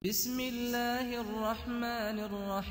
بسم اللہ الرحمن الرحیم۔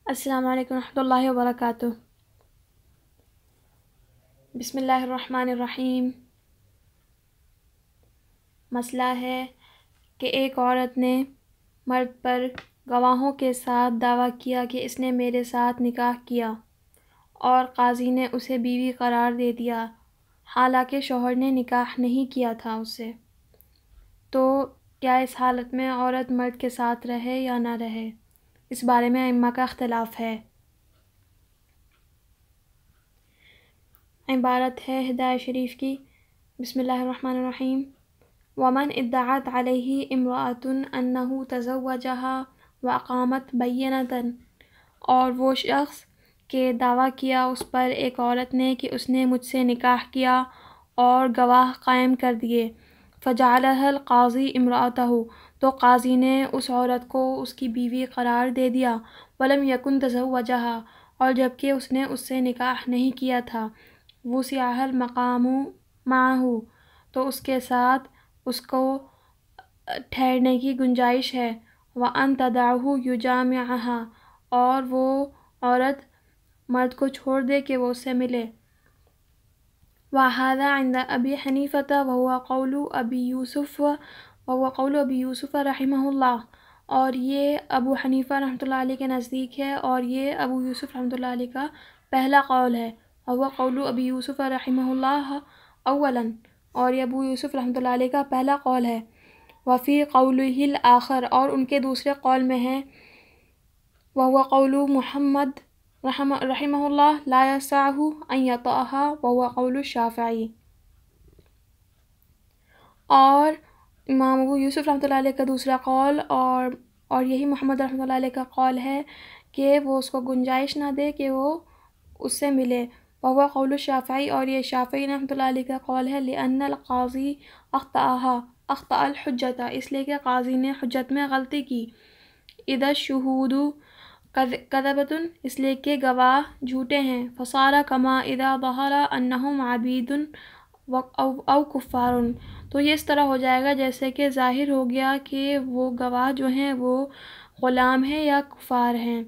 السلام علیکم ورحمۃ اللہ وبرکاتہ۔ بسم اللہ الرحمن الرحیم۔ مسئلہ ہے کہ ایک عورت نے مرد پر گواہوں کے ساتھ دعویٰ کیا کہ اس نے میرے ساتھ نکاح کیا اور قاضی نے اسے بیوی قرار دے دیا، حالانکہ شوہر نے نکاح نہیں کیا تھا اس سے، تو کیا اس حالت میں عورت مرد کے ساتھ رہے یا نہ رہے؟ اس بارے میں ائمہ کا اختلاف ہے۔ عبارت ہے ہدایت شریف کی۔ بسم اللہ الرحمن الرحیم۔ ومن ادعت علیہ امرأۃ انہ تزوجہا واقامت بینۃ، اور وہ شخص کہ دعویٰ کیا اس پر ایک عورت نے کہ اس نے مجھ سے نکاح کیا اور گواہ قائم کر دیے، فجعلہا القاضی امرأتہ، تو قاضی نے اس عورت کو اس کی بیوی قرار دے دیا، ولم یکن تزوجہا، اور جبکہ اس نے اس سے نکاح نہیں کیا تھا، وسعہ المقام معہ، تو اس کے ساتھ اس کو ٹھہرنے کی گنجائش ہے، وأن تدعہ یجامعہا، اور وہ عورت مرد کو چھوڑ دے کہ وہ اس سے ملے۔ وہذا عند ابی حنیفہ وہو قول ابی یوسف رحمہ اللہ، اور یہ ابو حنیفہ رحمۃ اللہ علیہ کے نزدیک ہے، اور یہ ابو یوسف رحمۃ اللہ علیہ کا پہلا قول ہے۔ وہو قول ابی یوسف رحمہ اللہ اولا، اور یہ ابو یوسف رحمۃ اللہ علیہ کا پہلا قول ہے۔ وفی قولہ الآخر، اور ان کے دوسرے قول میں ہے، وہو قول محمد رحمہ اللہ لا یسعہ ان یطأہا، وہو قول الشافعی، اور امام ابو یوسف رحمۃ اللہ علیہ کا دوسرا قول اور یہی محمد رحمۃ اللہ علیہ کا قول ہے کہ وہ اس کو گنجائش نہ دے کہ وہ اس سے ملے، وہو قول الشافعی، اور یہ شافعی رحمۃ اللہ علیہ کا قول ہے، لأن القاضی اخطأ الحجۃ، اس لیے کہ قاضی نے حجت میں غلطی کی، اذا الشہود کذبۃ، اس لیے کہ گواہ جھوٹے ہیں، فصار کما اذا ظہر انہم عبید او کفار، تو یہ اس طرح ہو جائے گا جیسے کہ ظاہر ہو گیا کہ وہ گواہ جو ہیں وہ غلام ہیں یا کفار ہیں۔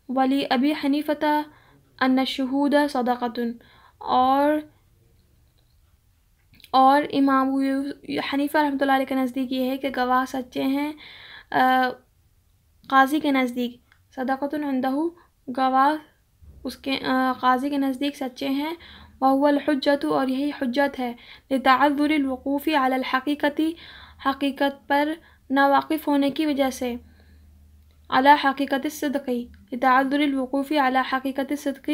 ولی ابی حنیفہ ان الشہود صدقۃ، اور امام ابو حنیفہ رحمۃ اللہ علیہ کے نزدیک یہ ہے کہ گواہ سچے ہیں، قاضی کے نزدیک صدقۃ عندہ، گواہ اس کے قاضی کے نزدیک سچے ہیں، وہو الحجۃ، اور یہی حجت ہے، لتعذر الوقوف علی الحقیقۃ، حقیقت پر ناواقف ہونے کی وجہ سے، علی حقیقت الصدق، لتعذر الوقوف علی حقیقت الصدق،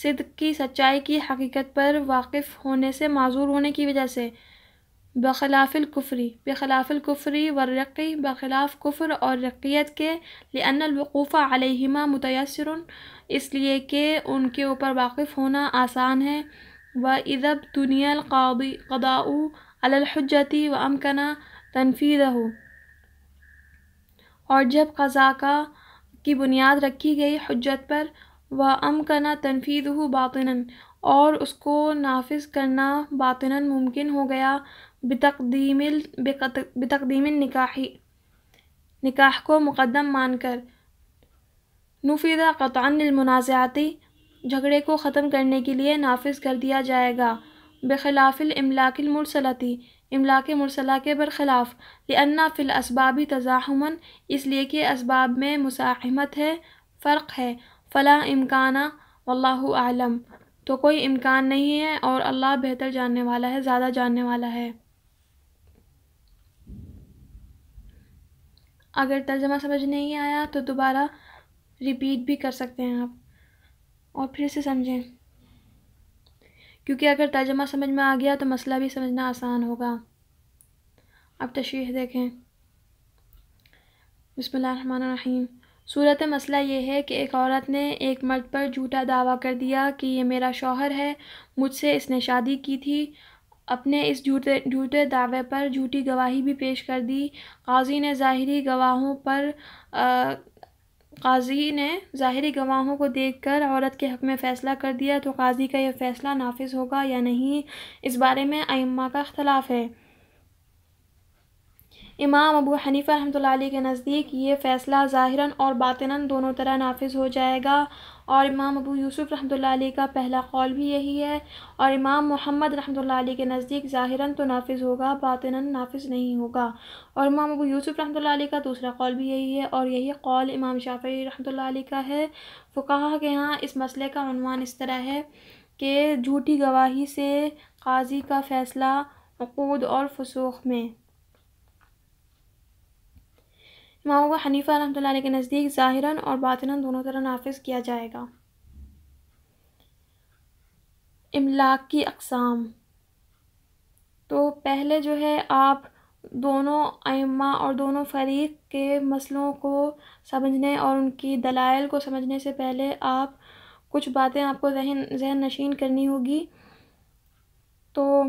صدق کی سچائی کی حقیقت پر واقف ہونے سے، معذور ہونے کی وجہ سے، بخلاف الکفر والرق، بخلاف کفر اور رقیت کے، لأن الوقوف علیہما متیسر، اس لیے کہ ان کے اوپر واقف ہونا آسان ہے، وإذا ابتنی القضاء علی الحجۃ وامکن تنفیذہ، اور جب قضاء کی بنیاد رکھی گئی حجت پر، وامکن تنفیذہ باطنا، اور اس کو نافذ کرنا باطنا ممکن ہو گیا، بتقدیم نکاح کو مقدم مان کر، نفذ قطعا للمنازعات، جھگڑے کو ختم کرنے کے لیے نافذ کر دیا جائے گا، بخلاف الاملاک المرسلۃ، املاک مرسلہ کے برخلاف، لأن فی الاسباب تزاحما، اس لیے کہ اسباب میں مزاحمت ہے، فرق ہے، فلا امکان واللہ اعلم، تو کوئی امکان نہیں ہے اور اللہ بہتر جاننے والا ہے، زیادہ جاننے والا ہے۔ اگر ترجمہ سمجھ نہیں آیا تو دوبارہ ریپیٹ بھی کر سکتے ہیں آپ اور پھر سے سمجھیں، کیونکہ اگر ترجمہ سمجھ میں آ گیا تو مسئلہ بھی سمجھنا آسان ہوگا۔ اب تشریح دیکھیں۔ بسم اللہ الرحمن الرحیم۔ صورت مسئلہ یہ ہے کہ ایک عورت نے ایک مرد پر جھوٹا دعویٰ کر دیا کہ یہ میرا شوہر ہے، مجھ سے اس نے شادی کی تھی، اپنے اس جھوٹے دعوے پر جھوٹی گواہی بھی پیش کر دی، قاضی نے ظاہری گواہوں کو دیکھ کر عورت کے حق میں فیصلہ کر دیا، تو قاضی کا یہ فیصلہ نافذ ہوگا یا نہیں، اس بارے میں ائمہ کا اختلاف ہے۔ امام ابو حنیفہ رحمۃ اللہ علیہ کے نزدیک یہ فیصلہ ظاہراً اور باطناً دونوں طرح نافذ ہو جائے گا، اور امام ابو یوسف رحمۃ اللہ علیہ کا پہلا قول بھی یہی ہے، اور امام محمد رحمۃ اللہ علیہ کے نزدیک ظاہراً تو نافذ ہوگا، باطناً نافذ نہیں ہوگا، اور امام ابو یوسف رحمۃ اللہ علیہ کا دوسرا قول بھی یہی ہے، اور یہی قول امام شافعی رحمۃ اللہ علیہ کا ہے۔ فقہا کے ہاں اس مسئلے کا عنوان اس طرح ہے کہ جھوٹی گواہی سے قاضی کا فیصلہ عقود اور فسوق میں امام ابو حنیفہ رحمۃ اللہ علیہ کے نزدیک ظاہراً اور باطناً دونوں طرح نافذ کیا جائے گا۔ املاک کی اقسام، تو پہلے جو ہے آپ دونوں ائمہ اور دونوں فریق کے مسئلوں کو سمجھنے اور ان کی دلائل کو سمجھنے سے پہلے آپ کچھ باتیں آپ کو ذہن نشین کرنی ہوگی۔ تو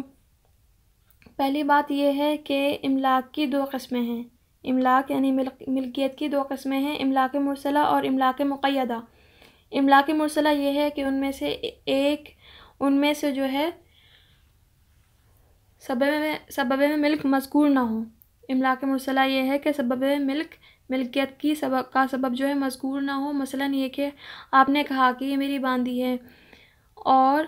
پہلی بات یہ ہے کہ املاک کی دو قسمیں ہیں، املاک یعنی ملکیت کی دو قسمیں ہیں، املاک مرسلہ اور املاک مقیدہ۔ املاک مرسلہ یہ ہے کہ ان میں سے جو ہے سبب ملک مذکور نہ ہو۔ املاک مرسلہ یہ ہے کہ سبب ملکیت کا سبب جو ہے مذکور نہ ہو، مثلا یہ کہ آپ نے کہا کہ یہ میری باندی ہے اور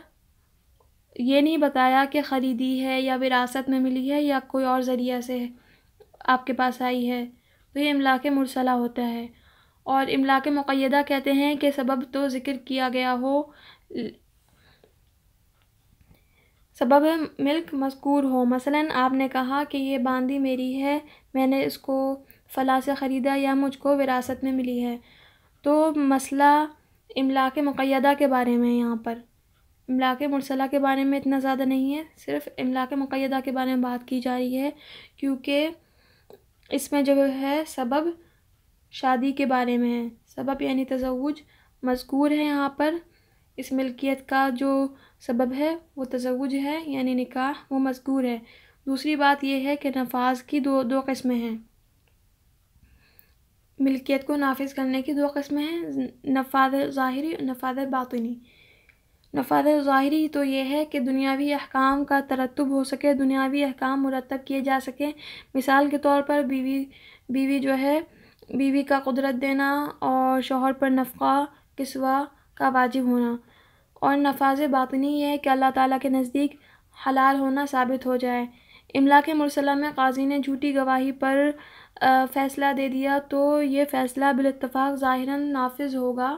یہ نہیں بتایا کہ خریدی ہے یا وراثت میں ملی ہے یا کوئی اور ذریعہ سے آپ کے پاس آئی ہے، تو یہ املاک مرسلہ ہوتا ہے۔ اور املاک مقیدہ کہتے ہیں کہ سبب تو ذکر کیا گیا ہو، سبب ملک مذکور ہو، مثلا آپ نے کہا کہ یہ باندی میری ہے، میں نے اس کو فلاں سے خریدا یا مجھ کو وراثت میں ملی ہے۔ تو مسئلہ املاک مقیدہ کے بارے میں یہاں پر، املاک مرسلہ کے بارے میں اتنا زیادہ نہیں ہے، صرف املاک مقیدہ کے بارے میں بات کی جا رہی ہے، کیونکہ اس میں جو ہے سبب شادی کے بارے میں ہے، سبب یعنی تزوج مذکور ہے یہاں پر، اس ملکیت کا جو سبب ہے وہ تزوج ہے یعنی نکاح، وہ مذکور ہے۔ دوسری بات یہ ہے کہ نفاذ کی دو قسمیں ہیں، ملکیت کو نافذ کرنے کی دو قسمیں ہیں، نفاذ ظاہری اور نفاذ باطنی۔ نفاذ ظاہری تو یہ ہے کہ دنیاوی احکام کا ترتب ہو سکے، دنیاوی احکام مرتب کیے جا سکیں، مثال کے طور پر بیوی کا قدرت دینا اور شوہر پر نفقہ کسوہ کا واجب ہونا۔ اور نفاذ باطنی یہ ہے کہ اللہ تعالیٰ کے نزدیک حلال ہونا ثابت ہو جائے۔ املاک مرسلہ میں قاضی نے جھوٹی گواہی پر فیصلہ دے دیا تو یہ فیصلہ بالاتفاق ظاہراً نافذ ہوگا،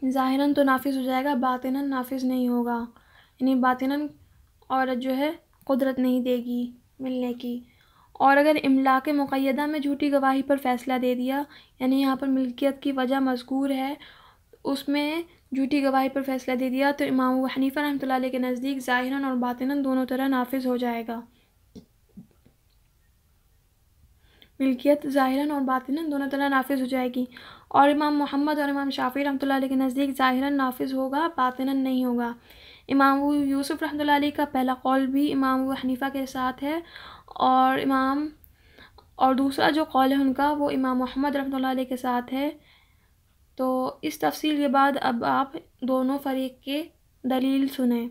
ظاہراً تو نافذ ہو جائے گا، باطناً نافذ نہیں ہوگا، یعنی باطناً عورت جو ہے قدرت نہیں دے گی ملنے کی۔ اور اگر املاک مقیدہ میں جھوٹی گواہی پر فیصلہ دے دیا، یعنی یہاں پر ملکیت کی وجہ مذکور ہے، اس میں جھوٹی گواہی پر فیصلہ دے دیا تو امام ابو حنیفہ رحمۃ اللہ علیہ کے نزدیک ظاہراً اور باطناً دونوں طرح نافذ ہو جائے گا، ملکیت ظاہراً اور باطناً دونوں طرح نافذ ہو جائے گی۔ اور امام محمد اور امام شافعی رحمۃ اللہ علیہ کے نزدیک ظاہراً نافذ ہوگا، باطناً نہیں ہوگا۔ امام ابو یوسف رحمۃ اللہ علیہ کا پہلا قول بھی امام ابو حنیفہ کے ساتھ ہے، اور دوسرا جو قول ہے ان کا وہ امام محمد رحمۃ اللہ علیہ کے ساتھ ہے۔ تو اس تفصیل کے بعد اب آپ دونوں فریق کے دلیل سنیں۔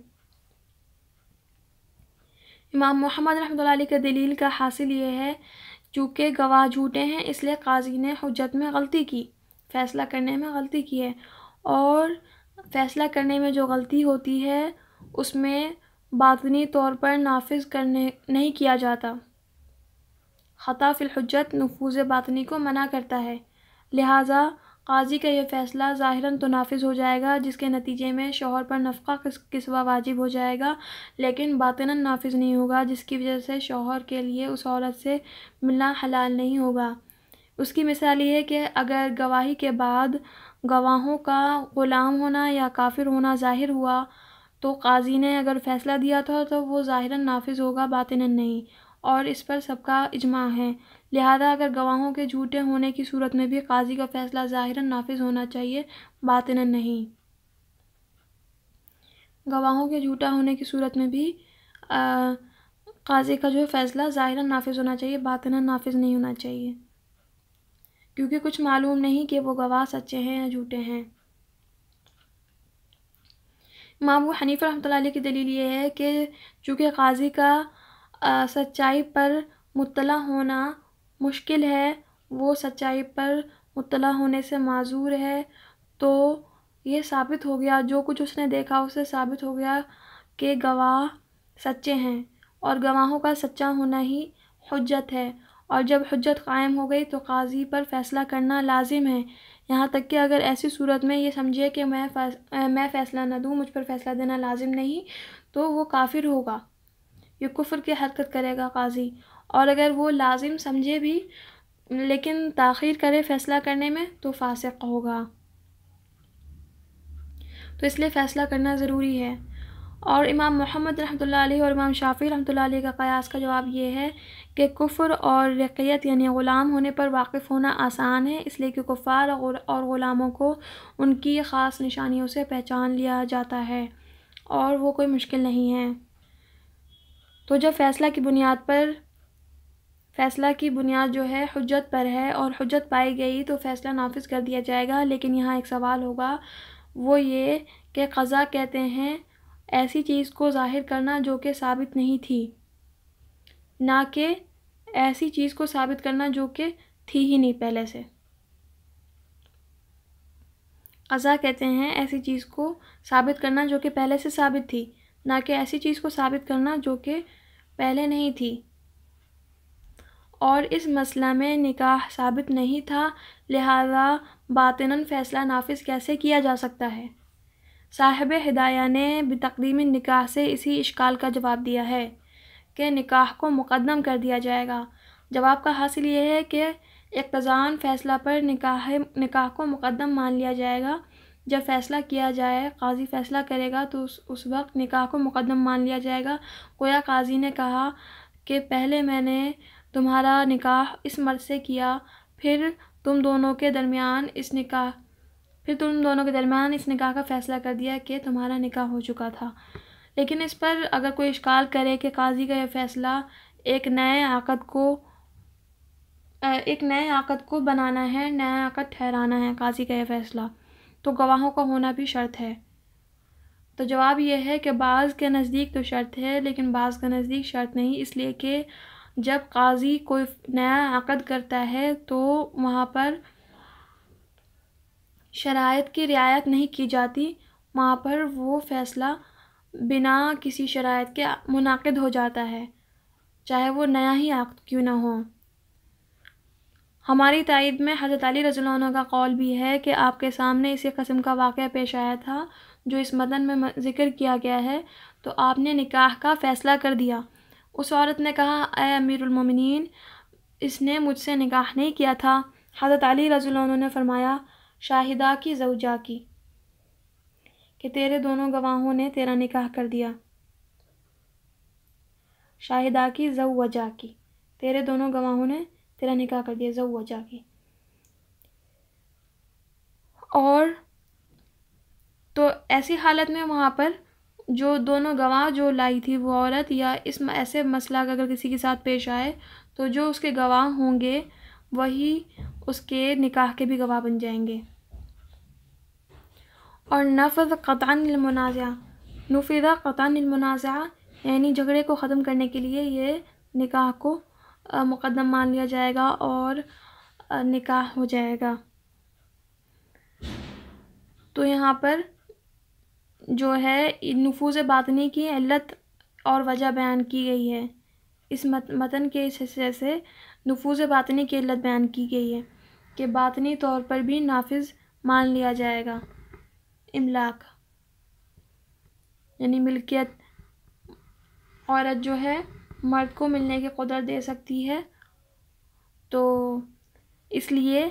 امام محمد رحمۃ اللہ علیہ کے دلیل کا حاصل یہ ہے، چونکہ گواہ جھوٹے ہیں اس لیے قاضی نے حجت میں غلطی کی، فیصلہ کرنے میں غلطی کی ہے، اور فیصلہ کرنے میں جو غلطی ہوتی ہے اس میں باطنی طور پر نافذ نہیں کیا جاتا، خطا فی الحجت نفوذ باطنی کو منع کرتا ہے، لہٰذا قاضی کا یہ فیصلہ ظاہراً تو نافذ ہو جائے گا جس کے نتیجے میں شوہر پر نفقہ کسوہ واجب ہو جائے گا، لیکن باطناً نافذ نہیں ہوگا جس کی وجہ سے شوہر کے لیے اس عورت سے ملنا حلال نہیں ہوگا۔ اس کی مثال یہ ہے کہ اگر گواہی کے بعد گواہوں کا غلام ہونا یا کافر ہونا ظاہر ہوا تو قاضی نے اگر فیصلہ دیا تھا تو وہ ظاہراً نافذ ہوگا، باطناً نہیں، اور اس پر سب کا اجماع ہے، لہذا اگر گواہوں کے جھوٹے ہونے کی صورت میں بھی قاضی کا فیصلہ ظاہراً نافذ ہونا چاہیے، باطناً نہیں۔ گواہوں کے جھوٹا ہونے کی صورت میں بھی قاضی کا جو فیصلہ ظاہراً نافذ ہونا چاہیے، باطناً نافذ نہیں ہونا چاہیے، کیونکہ کچھ معلوم نہیں کہ وہ گواہ سچے ہیں یا جھوٹے ہیں۔ امام ابو حنیفہ رحمۃ اللہ علیہ کی دلیل یہ ہے کہ چونکہ قاضی کا سچائی پر مطلع ہونا مشکل ہے، وہ سچائی پر مطلع ہونے سے معذور ہے، تو یہ ثابت ہو گیا، جو کچھ اس نے دیکھا اسے ثابت ہو گیا کہ گواہ سچے ہیں، اور گواہوں کا سچا ہونا ہی حجت ہے، اور جب حجت قائم ہو گئی تو قاضی پر فیصلہ کرنا لازم ہے، یہاں تک کہ اگر ایسی صورت میں یہ سمجھے کہ میں فیصلہ نہ دوں، مجھ پر فیصلہ دینا لازم نہیں، تو وہ کافر ہوگا، یہ کفر کی حرکت کرے گا قاضی، اور اگر وہ لازم سمجھے بھی لیکن تاخیر کرے فیصلہ کرنے میں تو فاسق ہوگا۔ تو اس لیے فیصلہ کرنا ضروری ہے۔ اور امام محمد رحمۃ اللہ علیہ اور امام شافعی رحمۃ اللہ علیہ کا قیاس کا جواب یہ ہے کہ کفر اور رقیت یعنی غلام ہونے پر واقف ہونا آسان ہے، اس لیے کہ کفار اور غلاموں کو ان کی خاص نشانیوں سے پہچان لیا جاتا ہے اور وہ کوئی مشکل نہیں ہے۔ تو جب فیصلہ کی بنیاد جو ہے حجت پر ہے اور حجت پائی گئی تو فیصلہ نافذ کر دیا جائے گا، لیکن یہاں ایک سوال ہوگا، وہ یہ کہ قضا کہتے ہیں ایسی چیز کو ظاہر کرنا جو کہ ثابت نہیں تھی، نہ کہ ایسی چیز کو ثابت کرنا جو کہ تھی ہی نہیں پہلے سے۔ قضا کہتے ہیں ایسی چیز کو ثابت کرنا جو کہ پہلے سے ثابت تھی، نہ کہ ایسی چیز کو ثابت کرنا جو کہ پہلے نہیں تھی، اور اس مسئلہ میں نکاح ثابت نہیں تھا، لہذا باطناً فیصلہ نافذ کیسے کیا جا سکتا ہے؟ صاحب ہدایہ نے بتقدیم نکاح سے اسی اشکال کا جواب دیا ہے کہ نکاح کو مقدم کر دیا جائے گا۔ جواب کا حاصل یہ ہے کہ اقتضاً فیصلہ پر نکاح کو مقدم مان لیا جائے گا، جب فیصلہ کیا جائے، قاضی فیصلہ کرے گا تو اس وقت نکاح کو مقدم مان لیا جائے گا، گویا قاضی نے کہا کہ پہلے میں نے تمہارا نکاح اس مرد سے کیا، پھر تم دونوں کے درمیان اس نکاح کا فیصلہ کر دیا کہ تمہارا نکاح ہو چکا تھا۔ لیکن اس پر اگر کوئی اشکال کرے کہ قاضی کا یہ فیصلہ ایک نئے عقد کو بنانا ہے، نیا عقد ٹھہرانا ہے قاضی کا یہ فیصلہ، تو گواہوں کا ہونا بھی شرط ہے، تو جواب یہ ہے کہ بعض کے نزدیک تو شرط ہے لیکن بعض کے نزدیک شرط نہیں، اس لیے کہ جب قاضی کوئی نیا عقد کرتا ہے تو وہاں پر شرائط کی رعایت نہیں کی جاتی، وہاں پر وہ فیصلہ بنا کسی شرائط کے منعقد ہو جاتا ہے، چاہے وہ نیا ہی عقد کیوں نہ ہو۔ ہماری تائید میں حضرت علی رضی اللہ عنہ کا قول بھی ہے کہ آپ کے سامنے اسی قسم کا واقعہ پیش آیا تھا جو اس متن میں ذکر کیا گیا ہے، تو آپ نے نکاح کا فیصلہ کر دیا۔ اس عورت نے کہا، اے امیر المومنین، اس نے مجھ سے نکاح نہیں کیا تھا۔ حضرت علی رضی اللہ عنہ نے فرمایا، شاہدہ کی زوجہ کی، کہ تیرے دونوں گواہوں نے تیرا نکاح کر دیا۔ شاہدہ کی زوجہ کی، تیرے دونوں گواہوں نے تیرا نکاح کر دیا، زوجہ کی۔ اور تو ایسی حالت میں وہاں پر جو دونوں گواہ جو لائی تھی وہ عورت، یا اس ایسے مسئلہ اگر کسی کے ساتھ پیش آئے تو جو اس کے گواہ ہوں گے وہی اس کے نکاح کے بھی گواہ بن جائیں گے۔ اور نفذ قطعاً المنازع یعنی جھگڑے کو ختم کرنے کے لیے یہ نکاح کو مقدم مان لیا جائے گا اور نکاح ہو جائے گا۔ تو یہاں پر جو ہے نفوذ باطنی کی علت اور وجہ بیان کی گئی ہے، اس متن کے اس حصے سے نفوذ باطنی کی علت بیان کی گئی ہے کہ باطنی طور پر بھی نافذ مان لیا جائے گا۔ املاک یعنی ملکیت، عورت جو ہے مرد کو ملنے کی قدرت دے سکتی ہے، تو اس لیے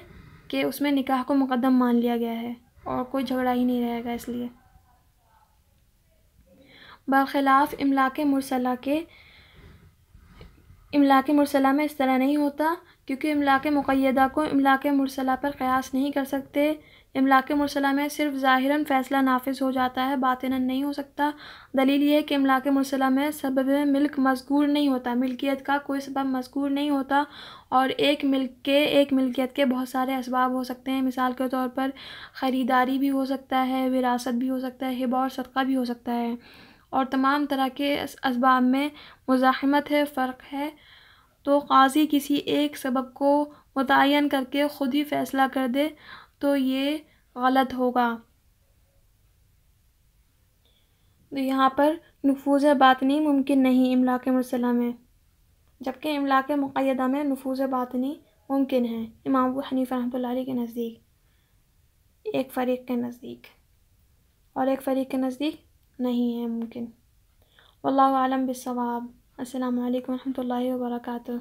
کہ اس میں نکاح کو مقدم مان لیا گیا ہے اور کوئی جھگڑا ہی نہیں رہے گا۔ اس لیے برخلاف املاک مرسلہ میں اس طرح نہیں ہوتا، کیونکہ املاک مقیدہ کو املاک مرسلہ پر قیاس نہیں کر سکتے۔ املاک مرسلہ میں صرف ظاہراً فیصلہ نافذ ہو جاتا ہے، باطناً نہیں ہو سکتا۔ دلیل یہ ہے کہ املاک مرسلہ میں سبب ملک مذکور نہیں ہوتا، ملکیت کا کوئی سبب مذکور نہیں ہوتا، اور ایک ملکیت کے بہت سارے اسباب ہو سکتے ہیں، مثال کے طور پر خریداری بھی ہو سکتا ہے، وراثت بھی ہو سکتا ہے، ہبہ اور صدقہ بھی ہو سکتا ہے، اور تمام طرح کے اسباب میں مزاحمت ہے، فرق ہے، تو قاضی کسی ایک سبب کو متعین کر کے خود ہی فیصلہ کر دے تو یہ غلط ہوگا۔ تو یہاں پر نفوذ باطنی ممکن نہیں املاک مرسلہ میں، جبکہ املاک مقیدہ میں نفوذ باطنی ممکن ہے امام ابو حنیفہ رحمۃ اللہ علیہ کے نزدیک، ایک فریق کے نزدیک، اور ایک فریق کے نزدیک نہیں ہے ممکن۔ واللہ اعلم بالصواب۔ السلام علیکم ورحمۃ اللہ وبرکاتہ۔